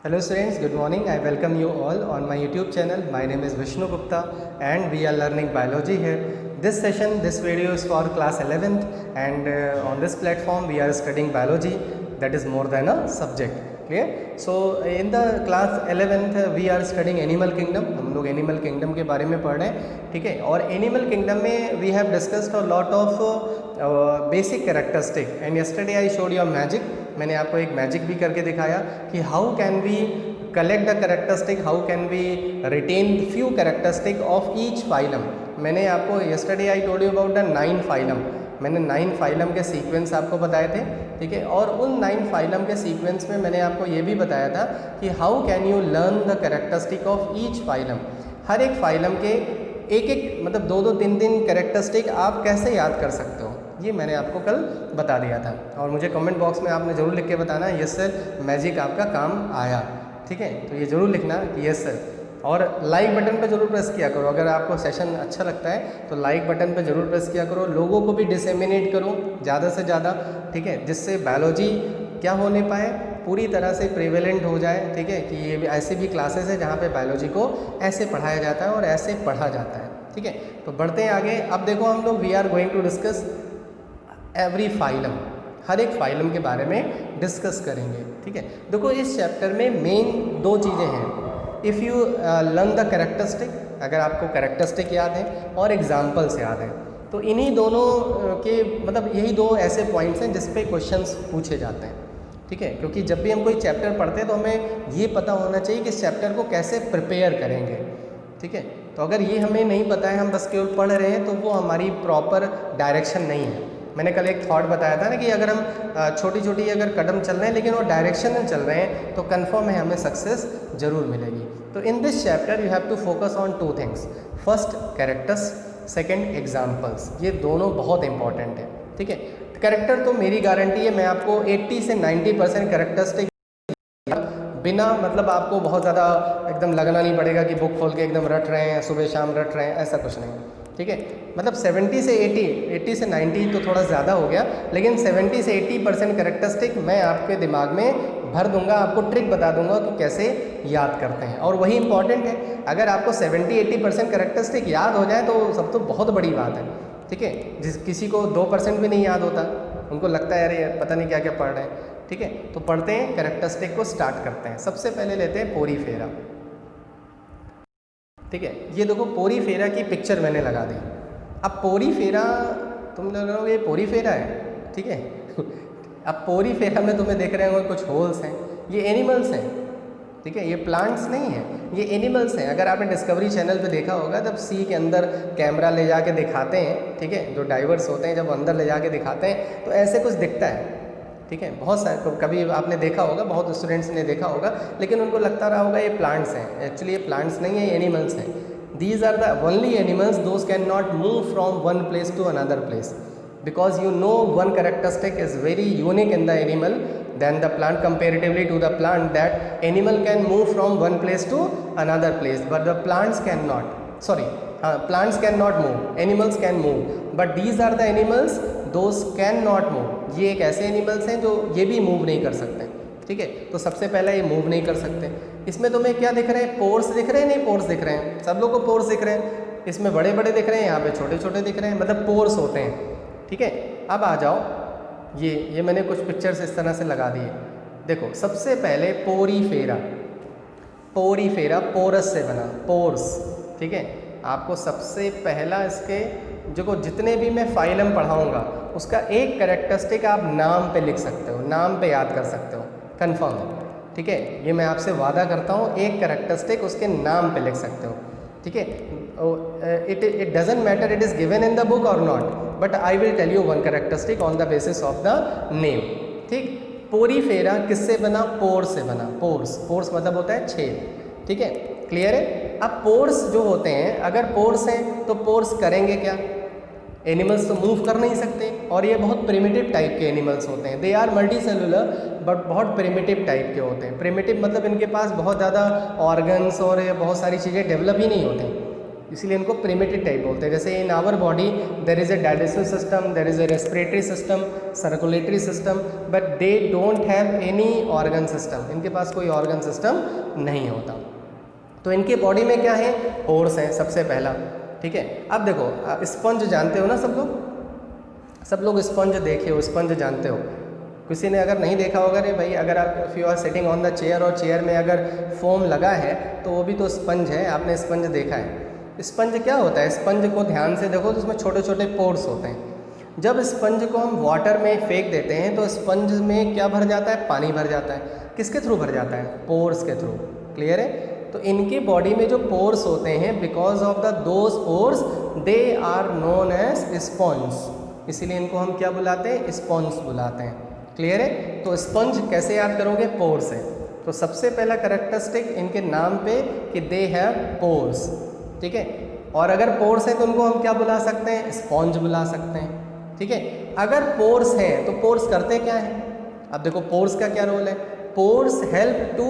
Hello students, good morning. I welcome you all on my YouTube channel. My name is Vishnu Gupta and we are learning biology here. This video is for class 11th and on this platform we are studying biology, that is more than a subject. Clear? So in the class 11th we are studying animal kingdom. हम लोग animal kingdom के बारे में पढ़ रहे हैं, ठीक है. और animal kingdom में we have discussed a lot of basic characteristic and yesterday I showed you a magic. मैंने आपको एक मैजिक भी करके दिखाया कि how can we collect the characteristic, how can we retain few characteristic of each phylum. मैंने आपको yesterday I told you about the 9 phylum. मैंने 9 फाइलम के सीक्वेंस आपको बताए थे, ठीक है. और उन 9 फाइलम के सीक्वेंस में मैंने आपको ये भी बताया था कि how can you learn the characteristic of each phylum. हर एक फाइलम के एक मतलब 2-2, 3-3 कैरेक्टरिस्टिक आप कैसे याद कर सकते हो, ये मैंने आपको कल बता दिया था. और मुझे कमेंट बॉक्स में आपने ज़रूर लिख के बताना यस सर मैजिक आपका काम आया, ठीक है. तो ये ज़रूर लिखना कि यस सर. और लाइक बटन पे ज़रूर प्रेस किया करो. अगर आपको सेशन अच्छा लगता है तो लाइक बटन पे ज़रूर प्रेस किया करो. लोगों को भी डिसेमिनेट करो ज़्यादा से ज़्यादा, ठीक है, जिससे बायोलॉजी क्या होने पाए, पूरी तरह से प्रिवेलेंट हो जाए, ठीक है. कि ये भी ऐसे भी क्लासेस है जहाँ पे बायोलॉजी को ऐसे पढ़ाया जाता है और ऐसे पढ़ा जाता है, ठीक है. तो बढ़ते हैं आगे. अब देखो हम लोग we are going to discuss every phylum, हर एक फाइलम के बारे में डिस्कस करेंगे, ठीक है. देखो इस चैप्टर में मेन 2 चीज़ें हैं. If you learn the characteristic, अगर आपको कैरेक्टरिस्टिक याद है और एग्जाम्पल्स याद हैं, तो इन्हीं दोनों के मतलब यही 2 ऐसे पॉइंट्स हैं जिस पे क्वेश्चंस पूछे जाते हैं, ठीक है. क्योंकि जब भी हम कोई चैप्टर पढ़ते हैं तो हमें ये पता होना चाहिए कि इस चैप्टर को कैसे प्रिपेयर करेंगे, ठीक है. तो अगर ये हमें नहीं पता है, हम बस केवल पढ़ रहे हैं, तो वो हमारी प्रॉपर डायरेक्शन नहीं है. मैंने कल एक थॉट बताया था ना कि अगर हम छोटी छोटी अगर कदम चल रहे हैं लेकिन वो डायरेक्शन में चल रहे हैं तो कंफर्म है हमें सक्सेस ज़रूर मिलेगी. तो in this chapter you have to focus on 2 things. First characters, second examples. ये दोनों बहुत इंपॉर्टेंट है, ठीक है. कैरेक्टर तो मेरी गारंटी है, मैं आपको 80 से 90% कैरेक्टरिस्टिक बिना मतलब आपको बहुत ज़्यादा एकदम लगना नहीं पड़ेगा कि बुक खोल के एकदम रट रहे हैं, सुबह शाम रट रहे हैं, ऐसा कुछ नहीं, ठीक है. मतलब 70 से 80 से 90 तो थोड़ा ज़्यादा हो गया, लेकिन 70 से 80% कैरेक्टरिस्टिक मैं आपके दिमाग में भर दूंगा. आपको ट्रिक बता दूंगा कि कैसे याद करते हैं, और वही इंपॉर्टेंट है. अगर आपको 70-80% कैरेक्टरिस्टिक याद हो जाए तो सब तो बहुत बड़ी बात है, ठीक है. किसी को 2% भी नहीं याद होता, उनको लगता है अरे पता नहीं क्या क्या पढ़ रहे हैं, ठीक है. तो पढ़ते हैं, कैरेक्टरिस्टिक को स्टार्ट करते हैं. सबसे पहले लेते हैं पोरीफेरा, ठीक है. ये देखो पोरीफेरा की पिक्चर मैंने लगा दी. अब पोरीफेरा तुम लोग ये पोरीफेरा है, ठीक है. अब पोरीफेरा में तुम्हें देख रहे होंगे कुछ होल्स हैं, ये एनिमल्स हैं, ठीक है. ये प्लांट्स नहीं है, ये एनिमल्स हैं. अगर आपने डिस्कवरी चैनल पे देखा होगा तब सी के अंदर कैमरा ले जाके दिखाते हैं, ठीक है. जो डाइवर्स होते हैं जब अंदर ले जाके दिखाते हैं तो ऐसे कुछ दिखता है, ठीक है. बहुत सारे कभी आपने देखा होगा, बहुत स्टूडेंट्स ने देखा होगा, लेकिन उनको लगता रहा होगा ये प्लांट्स हैं. एक्चुअली ये प्लांट्स नहीं है, ये एनिमल्स हैं. These are the only animals those can not move from one place to another place, because you know one characteristic is very unique in the animal than the plant comparatively to the plant, that animal can move from one place to another place but the plants cannot. Plants cannot move, animals can move, but these are the animals those cannot move. ये एक ऐसे animals हैं जो ये भी move नहीं कर सकते, ठीक है. तो सबसे पहला ये मूव नहीं कर सकते. इसमें तुम्हें क्या दिख रहे हैं, पोर्स दिख रहे हैं, नहीं पोर्स दिख रहे हैं, सब लोग को पोर्स दिख रहे हैं. इसमें बड़े बड़े दिख रहे हैं, यहाँ पे छोटे छोटे दिख रहे हैं, मतलब पोर्स होते हैं, ठीक है. अब आ जाओ, ये मैंने कुछ पिक्चर्स इस तरह से लगा दिए. देखो सबसे पहले पोरीफेरा पोरस से बना, पोर्स, ठीक है. आपको सबसे पहला इसके जो जितने भी मैं फाइलम पढ़ाऊँगा उसका एक कैरेक्टरिस्टिक आप नाम पे लिख सकते हो, नाम पे याद कर सकते हो, कंफर्म है, ठीक है. ये मैं आपसे वादा करता हूँ, एक कैरेक्टरिस्टिक उसके नाम पे लिख सकते हो, ठीक है. It doesn't matter it is given in the book और not, but I will tell you one characteristic on the basis of the name, ठीक. पोरीफेरा किससे बना, पोर्स से बना. पोर्स मतलब होता है छेद, ठीक है. क्लियर है. अब पोर्स जो होते हैं, अगर पोर्स हैं तो पोर्स करेंगे क्या, एनिमल्स तो मूव कर नहीं सकते, और ये बहुत प्रिमिटिव टाइप के एनिमल्स होते हैं. They are multi cellular but बहुत प्रिमिटिव टाइप के होते हैं. प्रिमिटिव मतलब इनके पास बहुत ज़्यादा ऑर्गन्स और बहुत सारी चीज़ें डेवलप ही नहीं होती, इसीलिए इनको प्रिमिटिव टाइप बोलते हैं। जैसे in our body there is a digestive system, there is a respiratory system, circulatory system, but they don't have any organ system, इनके पास कोई ऑर्गन सिस्टम नहीं होता। तो इनके बॉडी में क्या है, पोर्स हैं सबसे पहला, ठीक है। अब देखो स्पंज जानते हो ना सब लोग स्पंज देखे हो, स्पंज जानते हो। किसी ने अगर नहीं देखा होगा, रे भाई अगर आप if you are sitting on the chair और चेयर में अगर फोम लगा है तो वो भी तो स्पंज है, आपने स्पंज देखा है। स्पंज क्या होता है, स्पंज को ध्यान से देखो तो उसमें छोटे छोटे पोर्स होते हैं। जब स्पंज को हम वाटर में फेंक देते हैं तो स्पंज में क्या भर जाता है, पानी भर जाता है। किसके थ्रू भर जाता है, पोर्स के थ्रू। क्लियर है। तो इनकी बॉडी में जो पोर्स होते हैं, because of the those pores they are known as sponge, इसीलिए इनको हम क्या बुलाते हैं, स्पंज बुलाते हैं। क्लियर है। तो स्पंज कैसे याद करोगे, पोर्स है। तो सबसे पहला कैरेक्टरिस्टिक इनके नाम पे कि दे हैव पोर्स, ठीक है। और अगर पोर्स है तो उनको हम क्या बुला सकते हैं, स्पंज बुला सकते हैं, ठीक है। अगर पोर्स है तो पोर्स करते क्या है, अब देखो पोर्स का क्या रोल है। Pores help to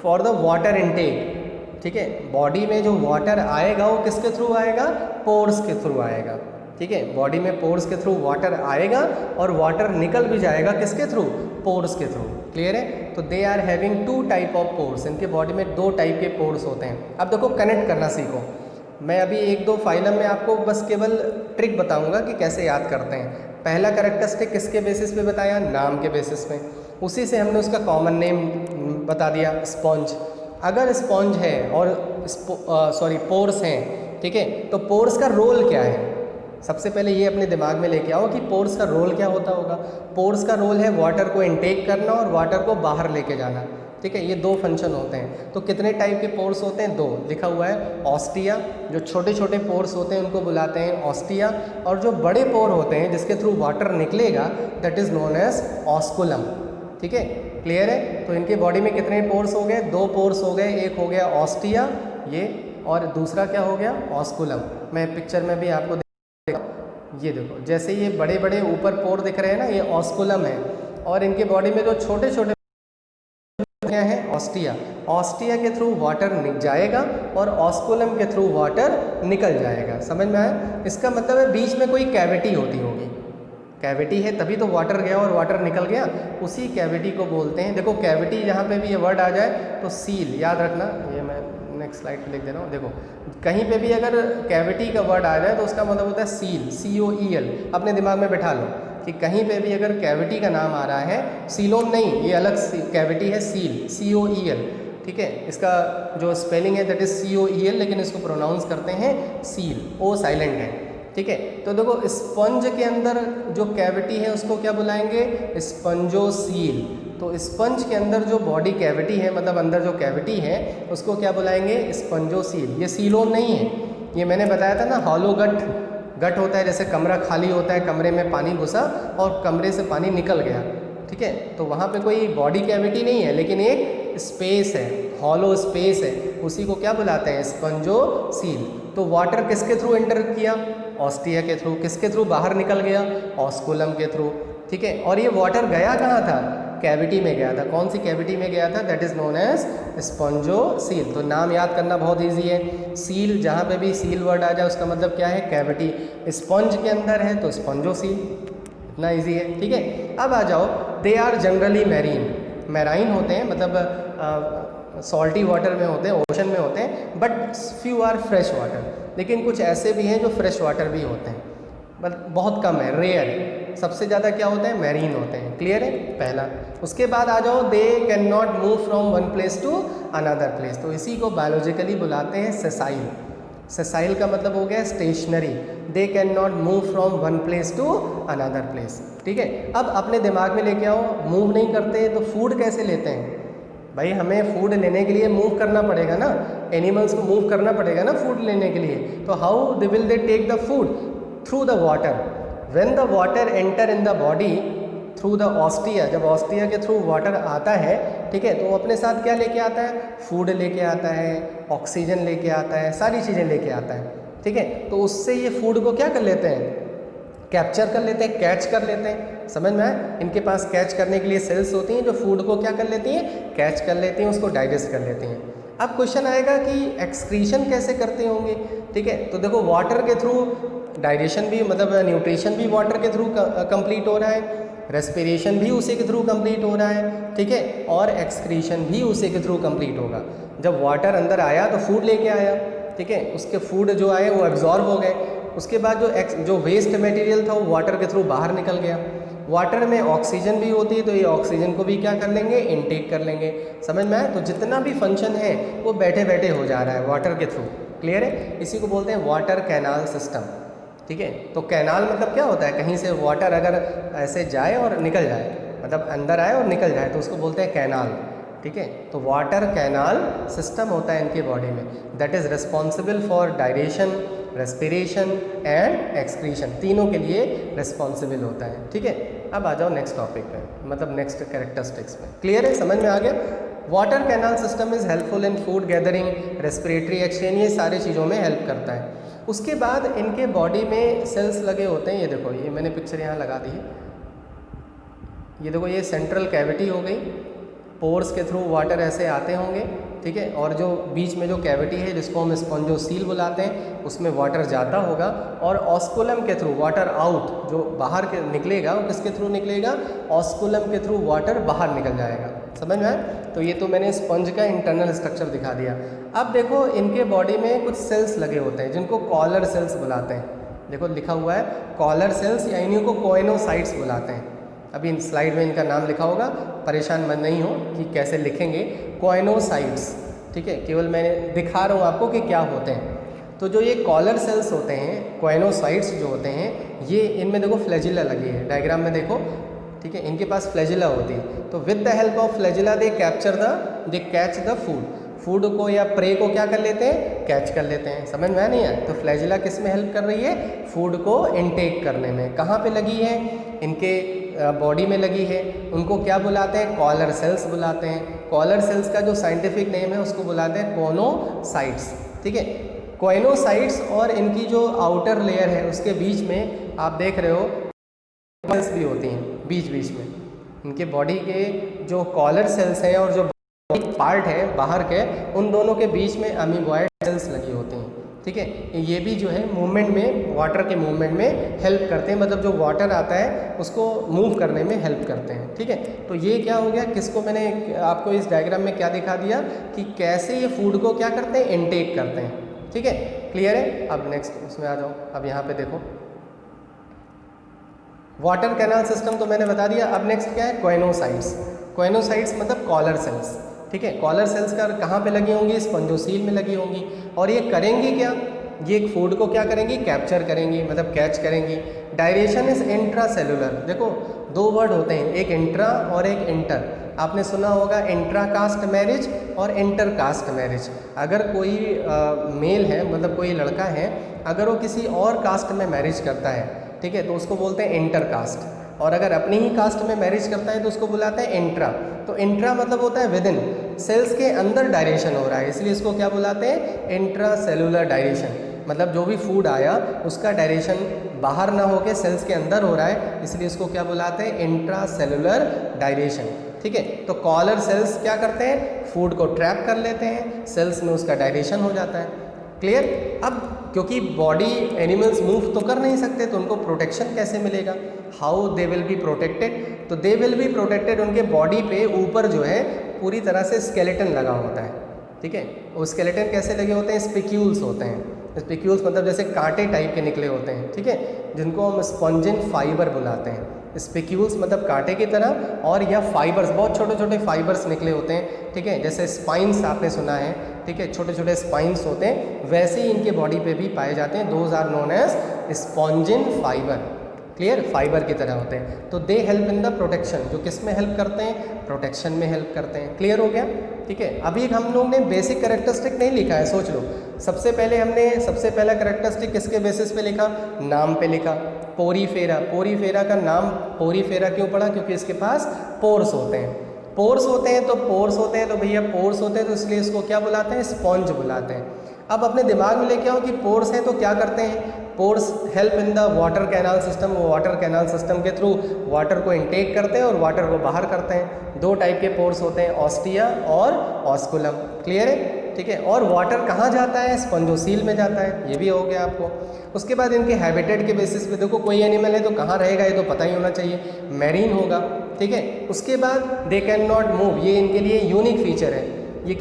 for the water intake, ठीक है। बॉडी में जो वाटर आएगा वो किसके थ्रू आएगा, पोर्स के थ्रू आएगा, ठीक है। बॉडी में पोर्स के थ्रू वाटर आएगा और वाटर निकल भी जाएगा किसके थ्रू, पोर्स के थ्रू। क्लियर है। तो they are having 2 type of pores, इनके बॉडी में 2 टाइप के पोर्स होते हैं। अब देखो कनेक्ट करना सीखो। मैं अभी 1-2 फाइलम में आपको बस केवल ट्रिक बताऊंगा कि कैसे याद करते हैं। पहला कैरेक्टरिस्टिक किसके बेसिस पे बताया, नाम के बेसिस पे। उसी से हमने उसका कॉमन नेम बता दिया, स्पंज। अगर स्पंज है और पोर्स हैं, ठीक है, तो पोर्स का रोल क्या है, सबसे पहले ये अपने दिमाग में लेके आओ कि पोर्स का रोल क्या होता होगा। पोर्स का रोल है वाटर को इनटेक करना और वाटर को बाहर लेके जाना, ठीक है। ये 2 फंक्शन होते हैं। तो कितने टाइप के पोर्स होते हैं, 2 लिखा हुआ है। ऑस्टिया, जो छोटे छोटे पोर्स होते हैं उनको बुलाते हैं ऑस्टिया, और जो बड़े पोर होते हैं जिसके थ्रू वाटर निकलेगा that is known as osculum, ठीक है। क्लियर है। तो इनके बॉडी में कितने पोर्स हो गए, 2 पोर्स हो गए। एक हो गया ऑस्टिया ये, और दूसरा क्या हो गया, ऑस्कुलम। मैं पिक्चर में भी आपको ये देखो, जैसे ये बड़े बड़े ऊपर पोर दिख रहे हैं ना, ये ऑस्कुलम है। और इनके बॉडी में जो छोटे छोटे क्या है, ऑस्टिया। ऑस्टिया के थ्रू वाटर जाएगा और ऑस्कुलम के थ्रू वाटर निकल जाएगा। समझ में आया। इसका मतलब है बीच में कोई कैविटी होती होगी, कैविटी है तभी तो वाटर गया और वाटर निकल गया, उसी कैविटी को बोलते हैं। देखो कैविटी जहाँ पे भी ये वर्ड आ जाए तो सील याद रखना। ये मैं नेक्स्ट स्लाइड पे लिख दे रहा हूँ। देखो कहीं पे भी अगर कैविटी का वर्ड आ जाए तो उसका मतलब होता है सील, COEL। अपने दिमाग में बैठा लो कि कहीं पे भी अगर कैविटी का नाम आ रहा है, सीलोम नहीं, ये अलग कैविटी है, सील, COEL, ठीक है। इसका जो स्पेलिंग है दैट इज COEL, लेकिन इसको प्रोनाउंस करते हैं सील, ओ साइलेंट है, ठीक है। तो देखो स्पंज के अंदर जो कैविटी है उसको क्या बुलाएंगे, स्पंजोसील। तो स्पंज के अंदर जो बॉडी कैविटी है, मतलब अंदर जो कैविटी है, उसको क्या बुलाएंगे, स्पंजोसील। ये सीलोम नहीं है, ये मैंने बताया था ना, हॉलो गट होता है। जैसे कमरा खाली होता है, कमरे में पानी घुसा और कमरे से पानी निकल गया, ठीक है। तो वहाँ पे कोई बॉडी कैविटी नहीं है, लेकिन एक स्पेस है, हॉलो स्पेस है, उसी को क्या बुलाते हैं, स्पंजोसील। तो वाटर किसके थ्रू एंटर किया, ऑस्टिया के थ्रू। किसके थ्रू बाहर निकल गया, ऑस्कुलम के थ्रू, ठीक है। और ये वाटर गया कहाँ था, कैविटी में गया था। कौन सी कैविटी में गया था, that is known as spongocoel. तो नाम याद करना बहुत ईजी है। सील, जहाँ पे भी सील वर्ड आ जाए उसका मतलब क्या है, कैविटी। स्पंज के अंदर है तो स्पंजोसील, इतना ईजी है, ठीक है। अब आ जाओ, दे आर जनरली मैराइन होते हैं, मतलब सॉल्टी वाटर में होते हैं, ओशन में होते हैं, but few are fresh water. लेकिन कुछ ऐसे भी हैं जो फ्रेश वाटर भी होते हैं, बट बहुत कम है, रेयर। सबसे ज़्यादा क्या होते हैं, मैरीन होते हैं। क्लियर है पहला। उसके बाद आ जाओ, they can not move from one place to another place. तो इसी को बायोलॉजिकली बुलाते हैं सेसाइल। सेसाइल का मतलब हो गया stationary. They can not move from one place to another place, ठीक है। अब अपने दिमाग में लेके आओ, मूव नहीं करते तो फूड कैसे लेते हैं भाई। हमें फूड लेने के लिए मूव करना पड़ेगा ना, एनिमल्स को मूव करना पड़ेगा ना फूड लेने के लिए। तो how they will they take the food, through the water. When the water enter in the body through the ostia, जब ऑस्टिया के थ्रू वाटर आता है, ठीक है, तो वो अपने साथ क्या लेके आता है, फूड लेके आता है, ऑक्सीजन लेके आता है, सारी चीज़ें लेके आता है, ठीक है। तो उससे ये फूड को क्या कर लेते हैं, कैप्चर कर लेते हैं, कैच कर लेते हैं। समझ में आए। इनके पास कैच करने के लिए सेल्स होती हैं जो फूड को क्या कर लेती हैं, कैच कर लेती हैं, उसको डाइजेस्ट कर लेती हैं। अब क्वेश्चन आएगा कि एक्सक्रीशन कैसे करते होंगे, ठीक है। तो देखो वाटर के थ्रू डाइजेशन भी मतलब न्यूट्रिशन भी वाटर के थ्रू कंप्लीट हो रहा है, रेस्पिरेशन भी उसी के थ्रू कंप्लीट हो रहा है, ठीक है, और एक्सक्रीशन भी उसी के थ्रू कंप्लीट होगा। जब वाटर अंदर आया तो फूड लेके आया, ठीक है, उसके फूड जो आए वो एब्जॉर्ब हो गए, उसके बाद जो वेस्ट मटेरियल था वो वाटर के थ्रू बाहर निकल गया। वाटर में ऑक्सीजन भी होती है तो ये ऑक्सीजन को भी क्या कर लेंगे, इनटेक कर लेंगे। समझ में आया? तो जितना भी फंक्शन है वो बैठे बैठे हो जा रहा है वाटर के थ्रू। क्लियर है? इसी को बोलते हैं वाटर कैनाल सिस्टम, ठीक है। तो कैनाल मतलब क्या होता है, कहीं से वाटर अगर ऐसे जाए और निकल जाए, मतलब अंदर आए और निकल जाए तो उसको बोलते हैं कैनाल, ठीक है। तो वाटर कैनाल सिस्टम होता है इनके बॉडी में, दैट इज़ रिस्पॉन्सिबल फॉर डायरेशन, रेस्पिरेशन एंड एक्सक्रीशन, तीनों के लिए रिस्पॉन्सिबल होता है, ठीक है। अब आ जाओ नेक्स्ट टॉपिक पे, मतलब नेक्स्ट कैरेक्टरिस्टिक्स में। क्लियर है? समझ में आ गया? Water canal system is helpful in food gathering, respiratory exchange, ये सारी चीज़ों में हेल्प करता है। उसके बाद इनके बॉडी में सेल्स लगे होते हैं, ये देखो, ये मैंने पिक्चर यहाँ लगा दी है, ये देखो, ये सेंट्रल कैविटी हो गई, पोर्स के थ्रू वाटर ऐसे आते होंगे, ठीक है, और जो बीच में जो कैविटी है जिसको हम स्पॉन्जोसील बुलाते हैं उसमें वाटर जाता होगा, और ऑस्कुलम के थ्रू वाटर आउट जो बाहर के निकलेगा वो किसके थ्रू निकलेगा, ऑस्कुलम के थ्रू वाटर बाहर निकल जाएगा। समझ में आया? तो ये तो मैंने स्पंज का इंटरनल स्ट्रक्चर दिखा दिया। अब देखो इनके बॉडी में कुछ सेल्स लगे होते हैं जिनको कॉलर सेल्स बुलाते हैं। देखो लिखा हुआ है कॉलर सेल्स, या इन्हीं को कोइनोसाइट्स बुलाते हैं। अभी इन स्लाइड में इनका नाम लिखा होगा, परेशान मत नहीं हो कि कैसे लिखेंगे, कोइनोसाइट्स, ठीक है, केवल मैं दिखा रहा हूँ आपको कि क्या होते हैं। तो जो ये कॉलर सेल्स होते हैं, कोइनोसाइट्स जो होते हैं, ये इनमें देखो फ्लैजिला लगी है, डायग्राम में देखो, ठीक है, इनके पास फ्लैजिला होती है। तो with the help of flagella they catch the food को या प्रे को क्या कर लेते हैं, कैच कर लेते हैं। समझ में नहीं आया? तो फ्लैजिला किस में हेल्प कर रही है, फूड को इनटेक करने में। कहाँ पे लगी है, इनके बॉडी में लगी है। उनको क्या बुलाते हैं, कॉलर सेल्स बुलाते हैं। कॉलर सेल्स का जो साइंटिफिक नेम है उसको बुलाते हैं कोनोसाइट्स, ठीक है। कोइनोसाइट्स और इनकी जो आउटर लेयर है उसके बीच में आप देख रहे हो सेल्स भी होती हैं बीच बीच में। इनके बॉडी के जो कॉलर सेल्स हैं और जो पार्ट है बाहर के, उन दोनों के बीच में अमीबॉइड सेल्स लगी होती हैं, ठीक है। ये भी जो है मूवमेंट में, वाटर के मूवमेंट में हेल्प करते हैं, मतलब जो वाटर आता है उसको मूव करने में हेल्प करते हैं, ठीक है। तो ये क्या हो गया, किसको मैंने आपको इस डायग्राम में क्या दिखा दिया कि कैसे ये फूड को क्या करते हैं, इनटेक करते हैं, ठीक है। क्लियर है? अब नेक्स्ट उसमें आ जाओ। अब यहाँ पे देखो वाटर कैनाल सिस्टम तो मैंने बता दिया। अब नेक्स्ट क्या है, कोइनोसाइट्स। कोइनोसाइट्स मतलब कॉलर सेल्स, ठीक है। कॉलर सेल्स का कहाँ पे लगी होंगी, स्पंजोसील में लगी होंगी। और ये करेंगी क्या, ये फूड को क्या करेंगी, कैप्चर करेंगी, मतलब कैच करेंगी। डायरेशन इज इंट्रा सेलुलर। देखो दो वर्ड होते हैं, एक इंट्रा और एक इंटर। आपने सुना होगा इंट्रा कास्ट मैरिज और इंटर कास्ट मैरिज। अगर कोई मेल है, मतलब कोई लड़का है, अगर वो किसी और कास्ट में मैरिज करता है, ठीक है, तो उसको बोलते हैं इंटर कास्ट। और अगर अपनी ही कास्ट में मैरिज करता है तो उसको बुलाते हैं इंट्रा। तो इंट्रा मतलब होता है विद इन, सेल्स के अंदर डायरेशन हो रहा है, इसलिए इसको क्या बुलाते हैं, इंट्रा सेलुलर डायरेशन। मतलब जो भी फूड आया उसका डायरेशन बाहर ना होके सेल्स के अंदर हो रहा है, इसलिए इसको क्या बुलाते हैं, इंट्रा सेलुलर डायरेशन, ठीक है। तो कॉलर सेल्स क्या करते हैं, फूड को ट्रैप कर लेते हैं, सेल्स में उसका डायरेशन हो जाता है। क्लियर? अब क्योंकि बॉडी एनिमल्स मूव तो कर नहीं सकते तो उनको प्रोटेक्शन कैसे मिलेगा, how they will be protected, तो दे विल बी प्रोटेक्टेड, उनके बॉडी पे ऊपर जो है पूरी तरह से स्केलेटन लगा होता है, ठीक है। वो स्केलेटन कैसे लगे होते हैं, स्पिक्यूल्स होते हैं। स्पिक्यूल्स मतलब जैसे कांटे टाइप के निकले होते हैं, ठीक है, जिनको हम स्पॉन्जिन फाइबर बुलाते हैं। स्पिक्यूल्स मतलब कांटे की तरह, और या फाइबर्स, बहुत छोटे छोटे फाइबर्स निकले होते हैं, ठीक है, जैसे स्पाइंस आपने सुना है, ठीक है, छोटे छोटे स्पाइंस होते हैं, वैसे ही इनके बॉडी पे भी पाए जाते हैं। Those are known as spongin fiber. Clear? Fiber की तरह होते हैं। तो they help in the protection, जो किस में हेल्प करते हैं, प्रोटेक्शन में हेल्प करते हैं। क्लियर हो गया? ठीक है। अभी हम लोग ने बेसिक कैरेक्टरिस्टिक नहीं लिखा है, सोच लो। सबसे पहले हमने सबसे पहला कैरेक्टरिस्टिक किसके बेसिस पे लिखा, नाम पे लिखा, पोरीफेरा। पोरीफेरा का नाम पोरीफेरा क्यों पड़ा, क्योंकि इसके पास पोर्स होते हैं। पोर्स होते हैं तो पोर्स होते हैं तो भैया पोर्स होते हैं तो इसलिए इसको क्या बुलाते हैं, स्पॉन्ज बुलाते हैं। अब अपने दिमाग में लेके आओ कि पोर्स हैं तो क्या करते हैं, pores help in the water canal system. वो वाटर कैनाल सिस्टम के थ्रू वाटर को इनटेक करते हैं और वाटर को बाहर करते हैं। दो टाइप के पोर्स होते हैं, ऑस्टिया और ऑस्कुलम। क्लियर है? ठीक है। और वाटर कहाँ जाता है, स्पंजोसील में जाता है, ये भी हो गया आपको। उसके बाद इनके हैबिटेट के बेसिस पे देखो कोई एनिमल है तो कहाँ रहेगा ये तो पता ही होना चाहिए, मैरीन होगा, ठीक है। उसके बाद दे कैन नॉट मूव, ये इनके लिए यूनिक फीचर है, ये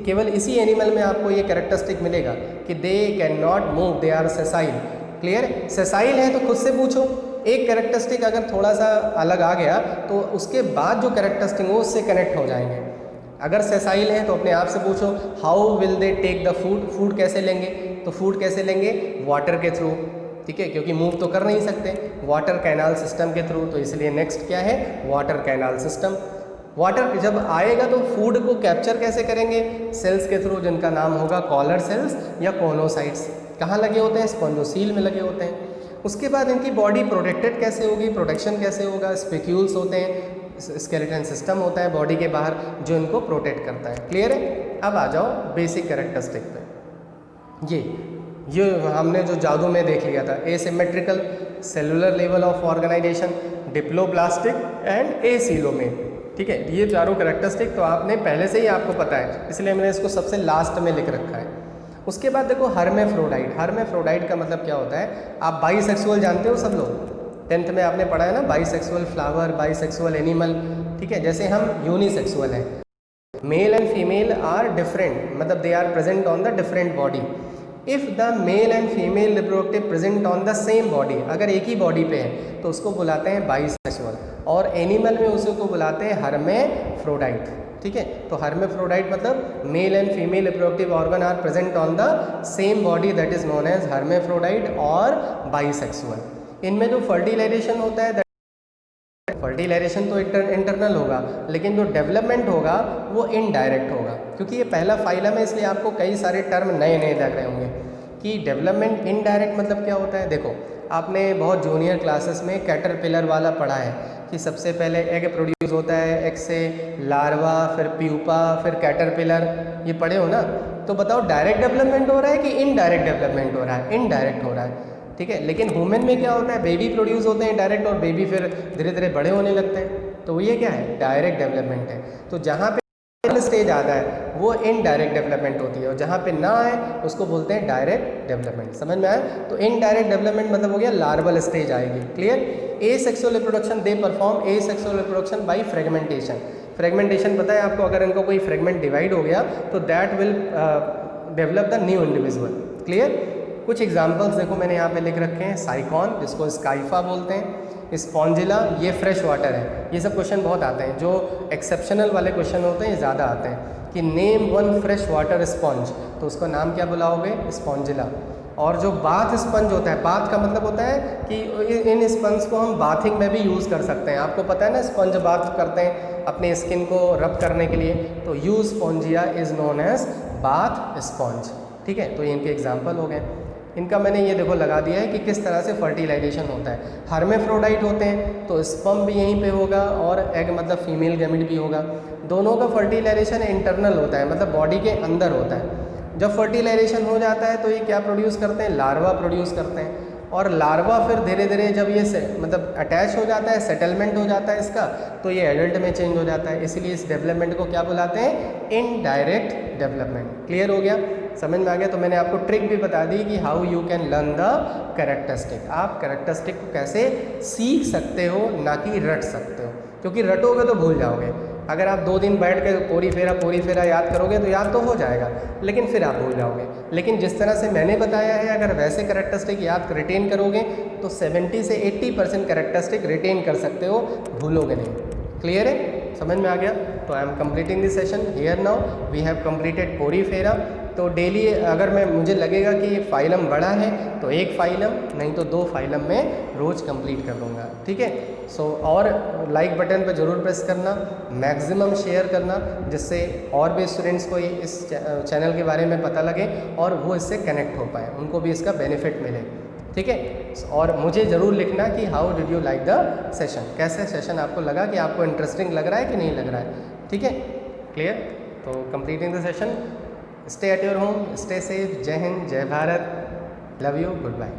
केवल इसी एनिमल में आपको ये कैरेक्टरिस्टिक मिलेगा कि they can not move, they are sessile. Clear, sessile है तो खुद से पूछो, एक कैरेक्टरिस्टिक अगर थोड़ा सा अलग आ गया तो उसके बाद जो कैरेक्टरिस्टिक हो उससे कनेक्ट हो जाएंगे। अगर सेसाइल है तो अपने आप से पूछो how will they take the food, food कैसे लेंगे, तो फूड कैसे लेंगे, वाटर के थ्रू, ठीक है, क्योंकि मूव तो कर नहीं सकते, वाटर कैनाल सिस्टम के थ्रू, तो इसलिए नेक्स्ट क्या है, वाटर कैनाल सिस्टम। वाटर जब आएगा तो फूड को कैप्चर कैसे करेंगे, सेल्स के थ्रू जिनका नाम होगा कॉलर सेल्स या कोनोसाइट्स। कहाँ लगे होते हैं, स्पॉन्जोसील में लगे होते हैं। उसके बाद इनकी बॉडी प्रोटेक्टेड कैसे होगी, प्रोटेक्शन कैसे होगा, स्पेक्यूल्स होते हैं, स्केलेटन सिस्टम होता है बॉडी के बाहर जो इनको प्रोटेक्ट करता है। क्लियर है। अब आ जाओ बेसिक कैरेक्टरिस्टिक पे। ये हमने जो जादू में देख लिया था, asymmetrical, cellular level of organisation, diploblastic and acoelomate, ठीक है। ये चारों कैरेक्टरिस्टिक तो आपने पहले से ही आपको पता है, इसलिए मैंने इसको सबसे लास्ट में लिख रखा है। उसके बाद देखो हर्मेफ्रोडाइट, हर्मेफ्रोडाइट का मतलब क्या होता है, आप बाईसेक्सुअल जानते हो सब लोग, 10th में आपने पढ़ा है ना, बाईसेक्सुअल फ्लावर, बाईसेक्सुअल एनिमल, ठीक है। जैसे हम यूनिसेक्सुअल हैं, male and female are different, मतलब they are present on the different body. If the male and female reproductive present on the same body, अगर एक ही बॉडी पे है तो उसको बुलाते हैं बाईसेक्सुअल, और एनिमल में उसको बुलाते हैं हर्मेफ्रोडाइट, ठीक है। तो हर्मेफ्रोडाइट मतलब male and female reproductive organ are present on the same body, that is known as hermaphrodite और बाईसेक्सुअल। इनमें जो फर्टिलाइजेशन होता है, फर्टिलाइजेशन तो इंटरनल होगा, लेकिन जो डेवलपमेंट होगा वो इनडायरेक्ट होगा, क्योंकि ये पहला फाइलम है इसलिए आपको कई सारे टर्म नए नए लग रहे होंगे कि डेवलपमेंट इनडायरेक्ट मतलब क्या होता है। देखो आपने बहुत जूनियर क्लासेस में कैटरपिलर वाला पढ़ा है कि सबसे पहले एग प्रोड्यूस होता है, एग से लार्वा, फिर प्यूपा, फिर कैटरपिलर, ये पढ़े हो ना। तो बताओ डायरेक्ट डेवलपमेंट हो रहा है कि इनडायरेक्ट डेवलपमेंट हो रहा है, इनडायरेक्ट हो रहा है, ठीक है। लेकिन ह्यूमन में क्या होता है, बेबी प्रोड्यूस होते हैं डायरेक्ट, और बेबी फिर धीरे धीरे बड़े होने लगते हैं, तो ये क्या है, डायरेक्ट डेवलपमेंट है। तो जहाँ पे स्टेज आता है वो इनडायरेक्ट डेवलपमेंट होती है, और जहाँ पे ना आए उसको बोलते हैं डायरेक्ट डेवलपमेंट। समझ में आया। तो इनडायरेक्ट डेवलपमेंट मतलब हो गया लार्वल स्टेज आएगी। Clear. Asexual reproduction, they perform asexual reproduction by fragmentation. Fragmentation पता है आपको, अगर इनको कोई फ्रेगमेंट डिवाइड हो गया तो that will develop the new individual. Clear. कुछ एग्जाम्पल्स देखो मैंने यहाँ पे लिख रखे हैं, साइकॉन जिसको स्काइफा बोलते हैं, स्पॉन्जिला ये फ्रेश वाटर है। ये सब क्वेश्चन बहुत आते हैं, जो एक्सेप्शनल वाले क्वेश्चन होते हैं ये ज़्यादा आते हैं कि name one fresh water sponge, तो उसका नाम क्या बुलाओगे, स्पॉन्जिला। और जो बाथ स्पंज होता है, बाथ का मतलब होता है कि इन स्पंज को हम बाथिंग में भी यूज़ कर सकते हैं। आपको पता है ना, स्पंज बाथ करते हैं अपने स्किन को रब करने के लिए, तो Euspongia is known as bath sponge, ठीक है। तो ये इनके एग्जाम्पल हो गए। इनका मैंने ये देखो लगा दिया है कि किस तरह से फर्टिलाइजेशन होता है। हर्मेफ्रोडाइट होते हैं तो स्पर्म भी यहीं पे होगा, और एग मतलब फीमेल गैमेट भी होगा। दोनों का फर्टिलाइजेशन इंटरनल होता है, मतलब बॉडी के अंदर होता है। जब फर्टिलाइजेशन हो जाता है तो ये क्या प्रोड्यूस करते हैं, लार्वा प्रोड्यूस करते हैं, और लार्वा फिर धीरे धीरे जब ये मतलब अटैच हो जाता है, सेटलमेंट हो जाता है इसका, तो ये एडल्ट में चेंज हो जाता है। इसीलिए इस डेवलपमेंट को क्या बुलाते हैं, इनडायरेक्ट डेवलपमेंट। क्लियर हो गया, समझ में आ गया। तो मैंने आपको ट्रिक भी बता दी कि how you can learn the characteristic. आप कैरेक्टरिस्टिक को कैसे सीख सकते हो, ना कि रट सकते हो, क्योंकि रटोगे तो भूल जाओगे। अगर आप 2 दिन बैठ के पूरी फेरा याद करोगे तो याद तो हो जाएगा, लेकिन फिर आप भूल जाओगे। लेकिन जिस तरह से मैंने बताया है, अगर वैसे कैरेक्टरिस्टिक याद रिटेन करोगे तो 70 से 80% कैरेक्टरिस्टिक रिटेन कर सकते हो, भूलोगे नहीं। क्लियर है, समझ में आ गया। तो I am completing this session here now. We have completed Porifera. तो डेली अगर मुझे लगेगा कि ये फाइलम बड़ा है तो 1 फाइलम, नहीं तो 2 फाइलम में रोज़ कंप्लीट कर लूँगा, ठीक है। सो और लाइक बटन पर ज़रूर प्रेस करना, मैक्सिमम शेयर करना, जिससे और भी स्टूडेंट्स को इस चैनल के बारे में पता लगे और वो इससे कनेक्ट हो पाए, उनको भी इसका बेनिफिट मिले, ठीक है। और मुझे ज़रूर लिखना कि how did you like the session, कैसे सेशन आपको लगा, कि आपको इंटरेस्टिंग लग रहा है कि नहीं लग रहा है, ठीक है। क्लियर। तो completing the session, stay at your home, stay safe. जय हिंद, जय Bharat, love you, good bye.